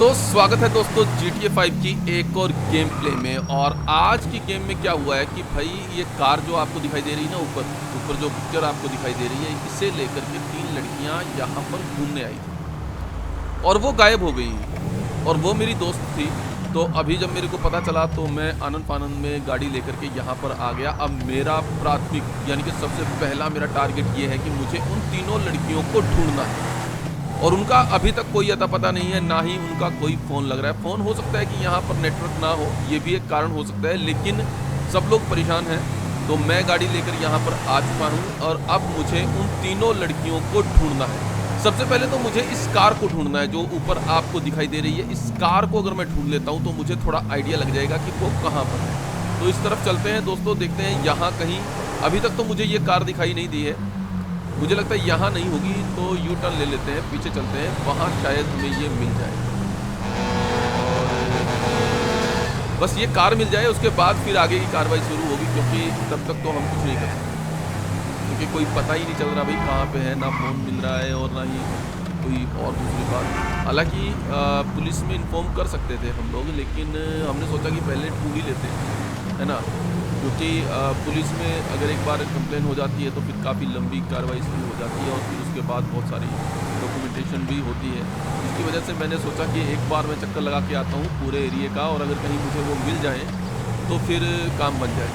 तो स्वागत है दोस्तों GTA 5 की एक और गेम प्ले में। और आज की गेम में क्या हुआ है कि भाई ये कार जो आपको दिखाई दे रही है ना, ऊपर ऊपर जो पिक्चर आपको दिखाई दे रही है, इसे लेकर के 3 लड़कियां यहाँ पर घूमने आई थी और वो गायब हो गई। और वो मेरी दोस्त थी। तो अभी जब मेरे को पता चला तो मैं आनंद फानंद में गाड़ी लेकर के यहाँ पर आ गया। अब मेरा प्राथमिक यानी कि सबसे पहला मेरा टारगेट ये है कि मुझे उन तीनों लड़कियों को ढूंढना है। और उनका अभी तक कोई अता पता नहीं है, ना ही उनका कोई फ़ोन लग रहा है। फ़ोन हो सकता है कि यहाँ पर नेटवर्क ना हो, ये भी एक कारण हो सकता है, लेकिन सब लोग परेशान हैं। तो मैं गाड़ी लेकर यहाँ पर आ चुका हूँ और अब मुझे उन तीनों लड़कियों को ढूंढना है। सबसे पहले तो मुझे इस कार को ढूंढना है जो ऊपर आपको दिखाई दे रही है। इस कार को अगर मैं ढूंढ लेता हूँ तो मुझे थोड़ा आइडिया लग जाएगा कि वो कहाँ पर है। तो इस तरफ चलते हैं दोस्तों, देखते हैं यहाँ कहीं। अभी तक तो मुझे ये कार दिखाई नहीं दी है, मुझे लगता है यहाँ नहीं होगी, तो यू टर्न ले लेते हैं, पीछे चलते हैं, वहाँ शायद हमें ये मिल जाए। बस ये कार मिल जाए, उसके बाद फिर आगे की कार्रवाई शुरू होगी, क्योंकि तब तक तो हम कुछ नहीं कर सकते, क्योंकि कोई पता ही नहीं चल रहा भाई कहाँ पे है। ना फ़ोन मिल रहा है और ना ही कोई और दूसरी बात। हालांकि पुलिस में इन्फॉर्म कर सकते थे हम लोग, लेकिन हमने सोचा कि पहले ढूंढ ही लेते हैं, है ना। क्योंकि पुलिस में अगर एक बार कंप्लेन हो जाती है तो फिर काफ़ी लंबी कार्रवाई शुरू हो जाती है और फिर उसके बाद बहुत सारी डॉक्यूमेंटेशन भी होती है। इसकी वजह से मैंने सोचा कि एक बार मैं चक्कर लगा के आता हूँ पूरे एरिए का, और अगर कहीं मुझे वो मिल जाए तो फिर काम बन जाए।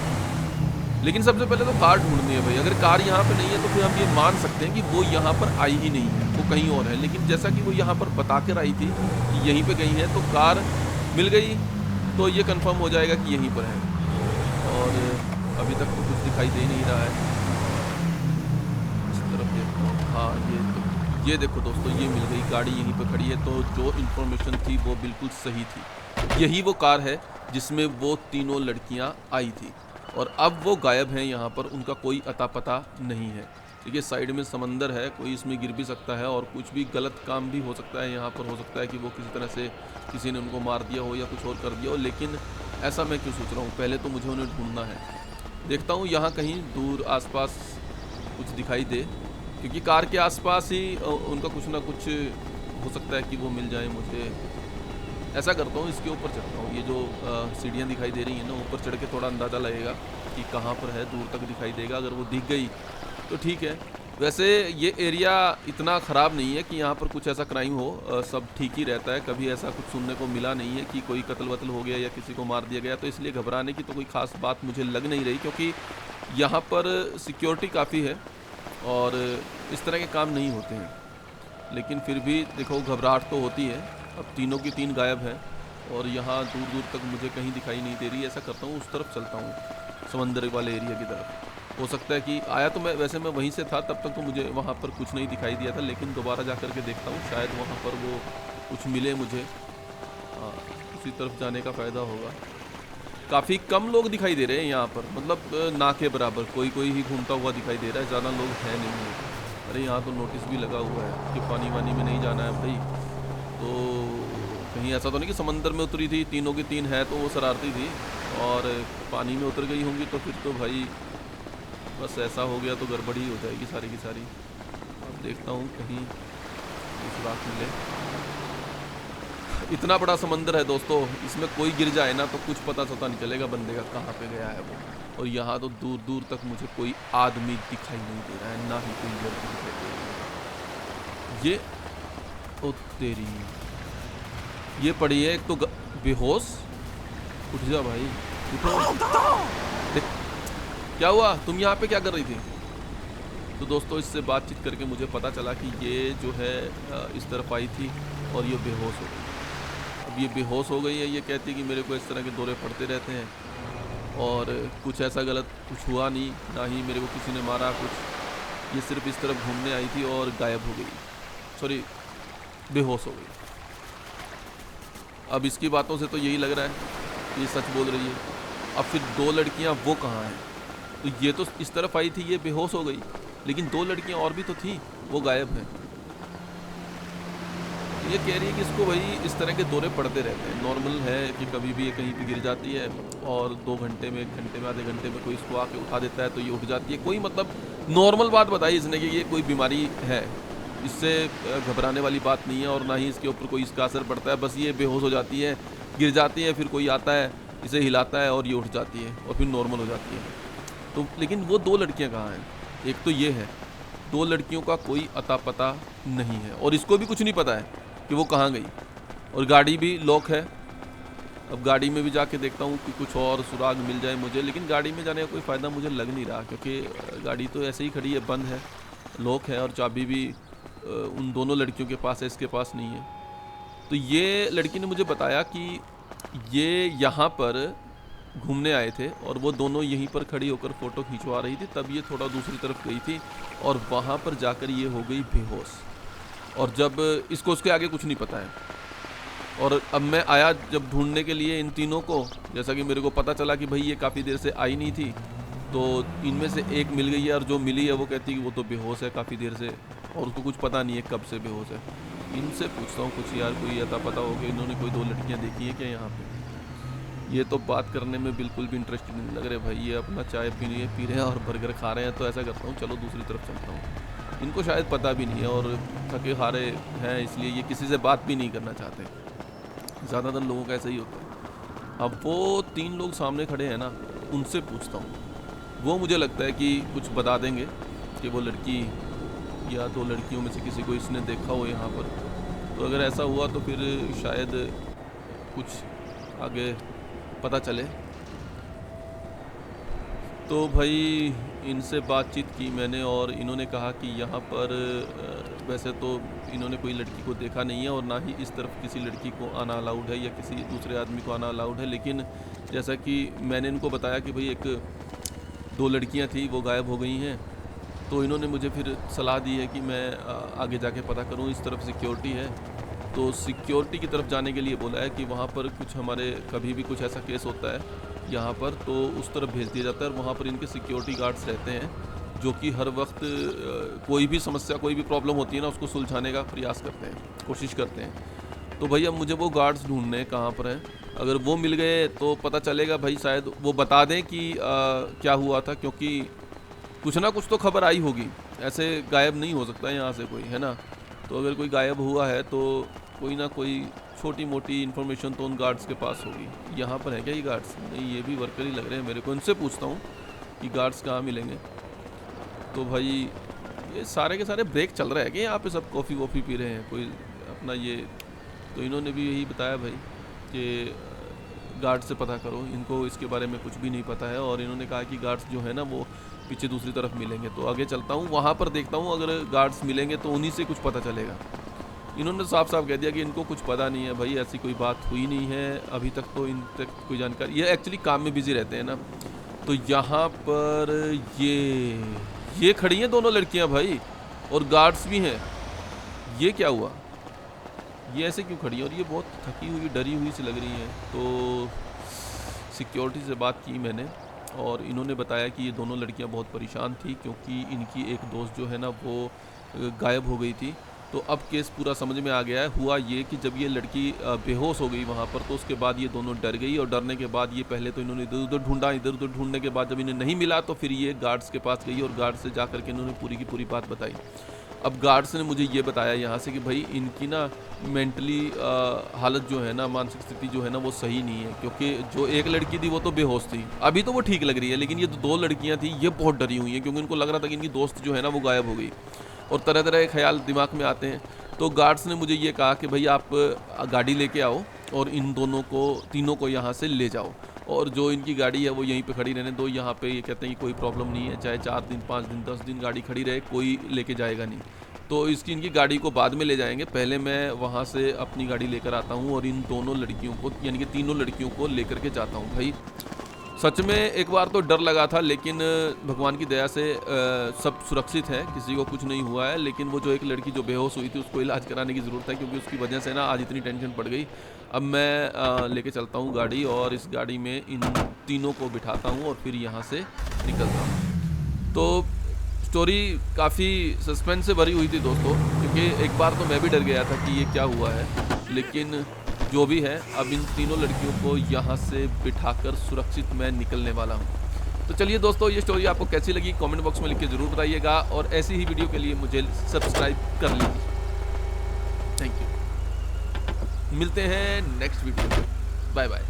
लेकिन सबसे पहले तो कार ढूंढनी है भाई। अगर कार यहाँ पर नहीं है तो फिर हम ये मान सकते हैं कि वो यहाँ पर आई ही नहीं है, वो कहीं और है। लेकिन जैसा कि वो यहाँ पर बता कर आई थी कि यहीं पर गई है, तो कार मिल गई तो ये कन्फर्म हो जाएगा कि यहीं पर है। और अभी तक तो कुछ दिखाई दे नहीं रहा है। इस तरफ देखता हूँ, हाँ ये देखो दोस्तों, ये मिल गई, गाड़ी यहीं पर खड़ी है। तो जो इन्फॉर्मेशन थी वो बिल्कुल सही थी, यही वो कार है जिसमें वो तीनों लड़कियां आई थी। और अब वो गायब हैं यहाँ पर, उनका कोई अता पता नहीं है। देखिए साइड में समंदर है, कोई इसमें गिर भी सकता है और कुछ भी गलत काम भी हो सकता है यहाँ पर। हो सकता है कि वो किसी तरह से किसी ने उनको मार दिया हो या कुछ और कर दिया हो, लेकिन ऐसा मैं क्यों सोच रहा हूँ। पहले तो मुझे उन्हें ढूंढना है। देखता हूँ यहाँ कहीं दूर आसपास कुछ दिखाई दे, क्योंकि कार के आसपास ही उनका कुछ ना कुछ हो सकता है कि वो मिल जाए मुझे। ऐसा करता हूँ, इसके ऊपर चढ़ता हूँ। ये जो सीढ़ियाँ दिखाई दे रही हैं ना, ऊपर चढ़ के थोड़ा अंदाज़ा लगेगा कि कहाँ पर है, दूर तक दिखाई देगा। अगर वो दिख गई तो ठीक है। वैसे ये एरिया इतना ख़राब नहीं है कि यहाँ पर कुछ ऐसा क्राइम हो, सब ठीक ही रहता है। कभी ऐसा कुछ सुनने को मिला नहीं है कि कोई कत्ल वत्ल हो गया या किसी को मार दिया गया, तो इसलिए घबराने की तो कोई ख़ास बात मुझे लग नहीं रही, क्योंकि यहाँ पर सिक्योरिटी काफ़ी है और इस तरह के काम नहीं होते हैं। लेकिन फिर भी देखो, घबराहट तो होती है। अब तीनों की तीन गायब हैं और यहाँ दूर दूर तक मुझे कहीं दिखाई नहीं दे रही। ऐसा करता हूँ, उस तरफ चलता हूँ, समंदर वाले एरिया की तरफ। हो सकता है कि आया तो मैं वहीं से था, तब तक तो मुझे वहाँ पर कुछ नहीं दिखाई दिया था, लेकिन दोबारा जा कर के देखता हूँ, शायद वहाँ पर वो कुछ मिले मुझे। उसी तरफ जाने का फ़ायदा होगा। काफ़ी कम लोग दिखाई दे रहे हैं यहाँ पर, मतलब ना के बराबर, कोई कोई ही घूमता हुआ दिखाई दे रहा है, ज़्यादा लोग हैं नहीं। अरे यहाँ तो नोटिस भी लगा हुआ है कि पानी वानी में नहीं जाना है भाई। तो कहीं ऐसा तो नहीं कि समंदर में उतरी थी, तीनों की तीन है तो वो शरारती थी और पानी में उतर गई होंगी, तो फिर तो भाई बस ऐसा हो गया तो गड़बड़ी हो जाएगी सारी की सारी। अब देखता हूँ कहीं कुछ रात मिले। इतना बड़ा समंदर है दोस्तों, इसमें कोई गिर जाए ना तो कुछ पता नहीं चलेगा बंदे का कहाँ पे गया है वो। और यहाँ तो दूर दूर तक मुझे कोई आदमी दिखाई नहीं दे रहा है, ना ही कोई लड़की दिखाई दे रही है। ये ओ तेरी, ये पड़ी है एक तो बेहोश। उठ जा भाई, उठो। क्या हुआ, तुम यहाँ पे क्या कर रही थी? तो दोस्तों इससे बातचीत करके मुझे पता चला कि ये जो है इस तरफ आई थी और ये बेहोश हो गई। अब ये बेहोश हो गई है, ये कहती है कि मेरे को इस तरह के दौरे पड़ते रहते हैं और कुछ ऐसा गलत कुछ हुआ नहीं, ना ही मेरे को किसी ने मारा कुछ। ये सिर्फ इस तरफ घूमने आई थी और गायब हो गई, सॉरी बेहोश हो गई। अब इसकी बातों से तो यही लग रहा है ये सच बोल रही है। अब फिर दो लड़कियां वो कहाँ हैं? तो ये तो इस तरफ आई थी, ये बेहोश हो गई, लेकिन दो लड़कियां और भी तो थी, वो गायब हैं। ये कह रही है कि इसको भाई इस तरह के दौरे पड़ते रहते हैं, नॉर्मल है कि कभी भी ये कहीं पे गिर जाती है और 2 घंटे में, 1 घंटे में, आधे घंटे में कोई इसको आके उठा देता है तो ये उठ जाती है। कोई मतलब नॉर्मल बात बताई इसने कि ये कोई बीमारी है। इससे घबराने वाली बात नहीं है और ना ही इसके ऊपर कोई इसका असर पड़ता है। बस ये बेहोश हो जाती है, गिर जाती है, फिर कोई आता है, इसे हिलाता है और ये उठ जाती है और फिर नॉर्मल हो जाती है। तो लेकिन वो 2 लड़कियाँ कहाँ हैं? एक तो ये है, 2 लड़कियों का कोई अता पता नहीं है और इसको भी कुछ नहीं पता है कि वो कहाँ गई, और गाड़ी भी लॉक है। अब गाड़ी में भी जाके देखता हूँ कि कुछ और सुराग मिल जाए मुझे, लेकिन गाड़ी में जाने का कोई फ़ायदा मुझे लग नहीं रहा, क्योंकि गाड़ी तो ऐसे ही खड़ी है, बंद है, लॉक है और चाबी भी उन दोनों लड़कियों के पास है, इसके पास नहीं है। तो ये लड़की ने मुझे बताया कि ये यहाँ पर घूमने आए थे और वो दोनों यहीं पर खड़ी होकर फ़ोटो खिंचवा रही थी, तब ये थोड़ा दूसरी तरफ गई थी और वहाँ पर जाकर ये हो गई बेहोश। और जब इसको उसके आगे कुछ नहीं पता है, और अब मैं आया जब ढूंढने के लिए इन तीनों को, जैसा कि मेरे को पता चला कि भाई ये काफ़ी देर से आई नहीं थी, तो इनमें से एक मिल गई है और जो मिली है वो कहती है कि वो तो बेहोश है काफ़ी देर से और उसको कुछ पता नहीं है कब से बेहोश है। इनसे पूछता हूँ कुछ यार, कोई अता पता हो गया, इन्होंने कोई 2 लड़कियाँ देखी है क्या यहाँ पे? ये तो बात करने में बिल्कुल भी इंटरेस्टेड नहीं लग रहे भाई, ये अपना चाय पी रहे हैं और बर्गर खा रहे हैं। तो ऐसा करता हूँ, चलो दूसरी तरफ चलता हूँ। इनको शायद पता भी नहीं है और थके हारे हैं, इसलिए ये किसी से बात भी नहीं करना चाहते। ज़्यादातर लोगों का ऐसा ही होता है। अब वो 3 लोग सामने खड़े हैं ना, उनसे पूछता हूँ, वो मुझे लगता है कि कुछ बता देंगे कि वो लड़की या 2 लड़कियों में से किसी को इसने देखा हो यहाँ पर। तो अगर ऐसा हुआ तो फिर शायद कुछ आगे पता चले। तो भाई इनसे बातचीत की मैंने और इन्होंने कहा कि यहाँ पर वैसे तो इन्होंने कोई लड़की को देखा नहीं है और ना ही इस तरफ किसी लड़की को आना अलाउड है या किसी दूसरे आदमी को आना अलाउड है। लेकिन जैसा कि मैंने इनको बताया कि भाई 2 लड़कियाँ थी, वो गायब हो गई हैं, तो इन्होंने मुझे फिर सलाह दी है कि मैं आगे जाके पता करूँ। इस तरफ सिक्योरिटी है, तो सिक्योरिटी की तरफ जाने के लिए बोला है कि वहाँ पर कुछ हमारे कभी भी कुछ ऐसा केस होता है यहाँ पर तो उस तरफ भेज दिया जाता है और वहाँ पर इनके सिक्योरिटी गार्ड्स रहते हैं जो कि हर वक्त कोई भी समस्या, कोई भी प्रॉब्लम होती है ना, उसको सुलझाने का प्रयास करते हैं, कोशिश करते हैं। तो भाई अब मुझे वो गार्ड्स ढूंढने कहाँ पर हैं। अगर वो मिल गए तो पता चलेगा भाई, शायद वो बता दें कि क्या हुआ था, क्योंकि कुछ ना कुछ तो खबर आई होगी, ऐसे गायब नहीं हो सकता यहाँ से कोई, है ना। तो अगर कोई गायब हुआ है तो कोई ना कोई छोटी मोटी इन्फॉर्मेशन तो उन गार्ड्स के पास होगी। यहाँ पर है क्या ये गार्ड्स? नहीं, ये भी वर्कर ही लग रहे हैं मेरे को। इनसे पूछता हूँ कि गार्ड्स कहाँ मिलेंगे। तो भाई ये सारे के सारे ब्रेक चल रहा है कि यहाँ पे सब कॉफ़ी वॉफ़ी पी रहे हैं कोई अपना ये। तो इन्होंने भी यही बताया भाई कि गार्ड से पता करो, इनको इसके बारे में कुछ भी नहीं पता है। और इन्होंने कहा कि गार्ड्स जो है ना वो पीछे दूसरी तरफ मिलेंगे। तो आगे चलता हूँ, वहाँ पर देखता हूँ अगर गार्ड्स मिलेंगे तो उन्हीं से कुछ पता चलेगा। इन्होंने साफ साफ कह दिया कि इनको कुछ पता नहीं है भाई, ऐसी कोई बात हुई नहीं है अभी तक, तो इन तक कोई जानकारी, ये एक्चुअली काम में बिजी रहते हैं ना। तो यहाँ पर ये खड़ी हैं 2 लड़कियाँ भाई और गार्ड्स भी हैं। ये क्या हुआ? ये ऐसे क्यों खड़ी है और ये बहुत थकी हुई डरी हुई सी लग रही है। तो सिक्योरिटी से बात की मैंने और इन्होंने बताया कि ये 2 लड़कियां बहुत परेशान थी क्योंकि इनकी एक दोस्त जो है ना वो गायब हो गई थी। तो अब केस पूरा समझ में आ गया है। हुआ ये कि जब ये लड़की बेहोश हो गई वहाँ पर, तो उसके बाद ये दोनों डर गई और डरने के बाद ये पहले तो इन्होंने इधर उधर ढूंढा, इधर उधर ढूंढने के बाद जब इन्हें नहीं मिला तो फिर ये गार्ड्स के पास गई और गार्ड से जा करके इन्होंने पूरी की पूरी बात बताई। अब गार्ड्स ने मुझे ये बताया यहाँ से कि भाई इनकी ना मेंटली हालत जो है ना, मानसिक स्थिति जो है ना वो सही नहीं है, क्योंकि जो एक लड़की थी वो तो बेहोश थी, अभी तो वो ठीक लग रही है, लेकिन ये 2 लड़कियाँ थी ये बहुत डरी हुई हैं क्योंकि उनको लग रहा था कि इनकी दोस्त जो है ना वो गायब हो गई और तरह तरह के ख्याल दिमाग में आते हैं। तो गार्ड्स ने मुझे ये कहा कि भाई आप गाड़ी लेके आओ और इन तीनों को यहाँ से ले जाओ और जो इनकी गाड़ी है वो यहीं पे खड़ी रहने दो। यहाँ पे ये कहते हैं कि कोई प्रॉब्लम नहीं है, चाहे 4 दिन 5 दिन 10 दिन गाड़ी खड़ी रहे, कोई लेके जाएगा नहीं। तो इनकी गाड़ी को बाद में ले जाएंगे, पहले मैं वहाँ से अपनी गाड़ी लेकर आता हूँ और इन 2 लड़कियों को, यानी कि 3 लड़कियों को लेकर के जाता हूँ। भाई सच में एक बार तो डर लगा था, लेकिन भगवान की दया से सब सुरक्षित है, किसी को कुछ नहीं हुआ है। लेकिन वो जो एक लड़की जो बेहोश हुई थी उसको इलाज कराने की ज़रूरत है, क्योंकि उसकी वजह से ना आज इतनी टेंशन पड़ गई। अब मैं लेके चलता हूँ गाड़ी और इस गाड़ी में इन तीनों को बिठाता हूँ और फिर यहाँ से निकलता हूँ। तो स्टोरी काफ़ी सस्पेंस से भरी हुई थी दोस्तों, क्योंकि एक बार तो मैं भी डर गया था कि ये क्या हुआ है, लेकिन जो भी है अब इन 3 लड़कियों को यहाँ से बिठाकर सुरक्षित मैं निकलने वाला हूँ। तो चलिए दोस्तों, ये स्टोरी आपको कैसी लगी कमेंट बॉक्स में लिख के ज़रूर बताइएगा, और ऐसी ही वीडियो के लिए मुझे सब्सक्राइब कर लीजिए। Thank you. मिलते हैं नेक्स्ट वीडियो में। Bye bye.